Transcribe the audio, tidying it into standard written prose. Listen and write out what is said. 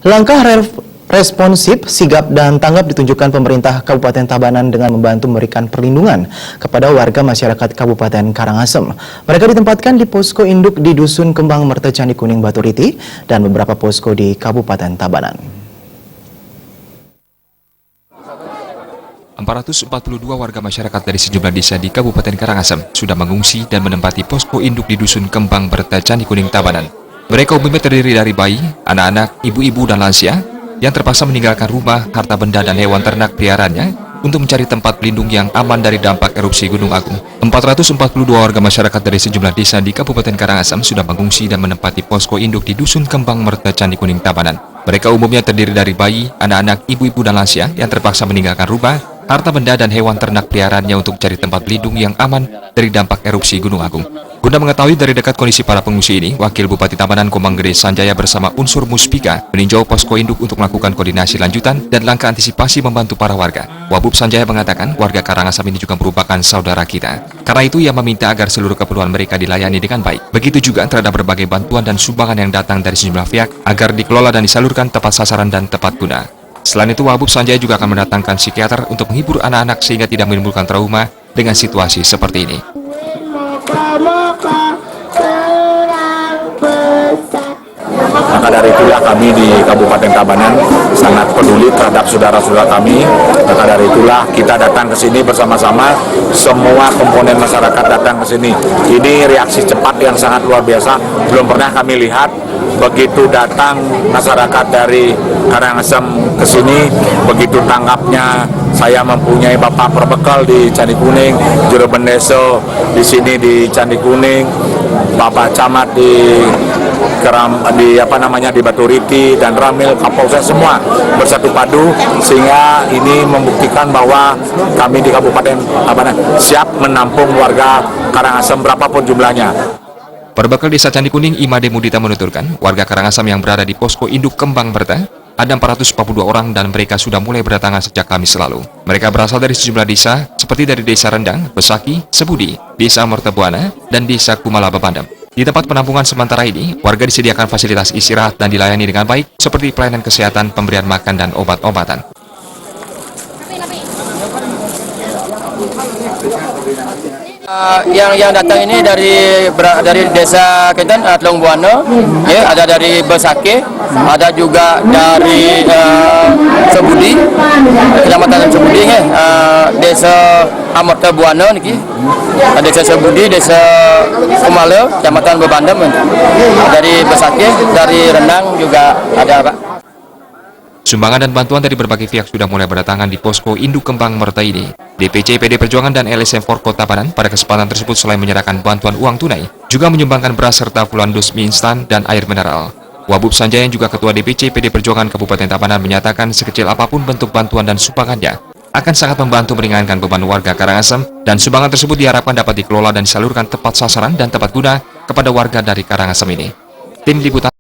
Langkah responsif, sigap, dan tanggap ditunjukkan pemerintah Kabupaten Tabanan dengan membantu memberikan perlindungan kepada warga masyarakat Kabupaten Karangasem. Mereka ditempatkan di posko induk di Dusun Kembang Merta Candi Kuning Baturiti dan beberapa posko di Kabupaten Tabanan. 442 warga masyarakat dari sejumlah desa di Kabupaten Karangasem sudah mengungsi dan menempati posko induk di Dusun Kembang Merta Candi Kuning Tabanan. Mereka umumnya terdiri dari bayi, anak-anak, ibu-ibu, dan lansia yang terpaksa meninggalkan rumah, harta benda, dan hewan ternak peliharaannya untuk mencari tempat pelindung yang aman dari dampak erupsi Gunung Agung. 442 warga masyarakat dari sejumlah desa di Kabupaten Karangasem sudah mengungsi dan menempati posko induk di Dusun Kembang Merta Candi Kuning Tabanan. Mereka umumnya terdiri dari bayi, anak-anak, ibu-ibu, dan lansia yang terpaksa meninggalkan rumah, harta benda, dan hewan ternak peliharaannya untuk mencari tempat pelindung yang aman dari dampak erupsi Gunung Agung. Guna mengetahui dari dekat kondisi para pengungsi ini, Wakil Bupati Tabanan Komang Gede Sanjaya bersama unsur Muspika meninjau posko induk untuk melakukan koordinasi lanjutan dan langkah antisipasi membantu para warga. Wabub Sanjaya mengatakan warga Karangasem ini juga merupakan saudara kita. Karena itu ia meminta agar seluruh keperluan mereka dilayani dengan baik. Begitu juga terhadap berbagai bantuan dan sumbangan yang datang dari sejumlah pihak agar dikelola dan disalurkan tepat sasaran dan tepat guna. Selain itu, Wabub Sanjaya juga akan mendatangkan psikiater untuk menghibur anak-anak sehingga tidak menimbulkan trauma dengan situasi seperti ini. Maka dari itulah kami di Kabupaten Tabanan sangat peduli terhadap saudara-saudara kami. Maka dari itulah kita datang ke sini bersama-sama, semua komponen masyarakat datang ke sini. Ini reaksi cepat yang sangat luar biasa, belum pernah kami lihat. Begitu datang masyarakat dari Karangasem ke sini, begitu tanggapnya. Saya mempunyai bapak perbekal di Candi Kuning, juru bendeso di sini di Candi Kuning, bapak camat di di Baturiti, dan Ramil, Kapolsek, semua bersatu padu sehingga ini membuktikan bahwa kami di Kabupaten Tabanan siap menampung warga Karangasem berapapun jumlahnya. Perbekal Desa Candi Kuning, Imade Mudita menuturkan, warga Karangasem yang berada di posko induk Kembang Merta ada 442 orang dan mereka sudah mulai berdatangan sejak Kamis lalu. Mereka berasal dari sejumlah desa seperti dari Desa Rendang, Besaki, Sebudi, Desa Mertebuana, dan Desa Kumala Babandam. Di tempat penampungan sementara ini, warga disediakan fasilitas istirahat dan dilayani dengan baik seperti pelayanan kesehatan, pemberian makan, dan obat-obatan. Yang datang ini dari desa Ketan, Telung Buana, ya, ada dari Besake, ada juga dari Sebudi, kecamatan Sebudi, ya, desa Amerta Buana niki, desa Sebudi, desa Kumala, kecamatan Babandam, dari Besake, dari Rendang juga ada, Pak. Sumbangan dan bantuan dari berbagai pihak sudah mulai berdatangan di posko induk Kembang Merta ini. DPC PD Perjuangan dan LSM Forko Tabanan pada kesempatan tersebut selain menyerahkan bantuan uang tunai, juga menyumbangkan beras serta puluhan dus mie instan dan air mineral. Wabub Sanjaya yang juga Ketua DPC PD Perjuangan Kabupaten Tabanan menyatakan sekecil apapun bentuk bantuan dan sumbangannya akan sangat membantu meringankan beban warga Karangasem, dan sumbangan tersebut diharapkan dapat dikelola dan disalurkan tepat sasaran dan tepat guna kepada warga dari Karangasem ini. Tim Liputan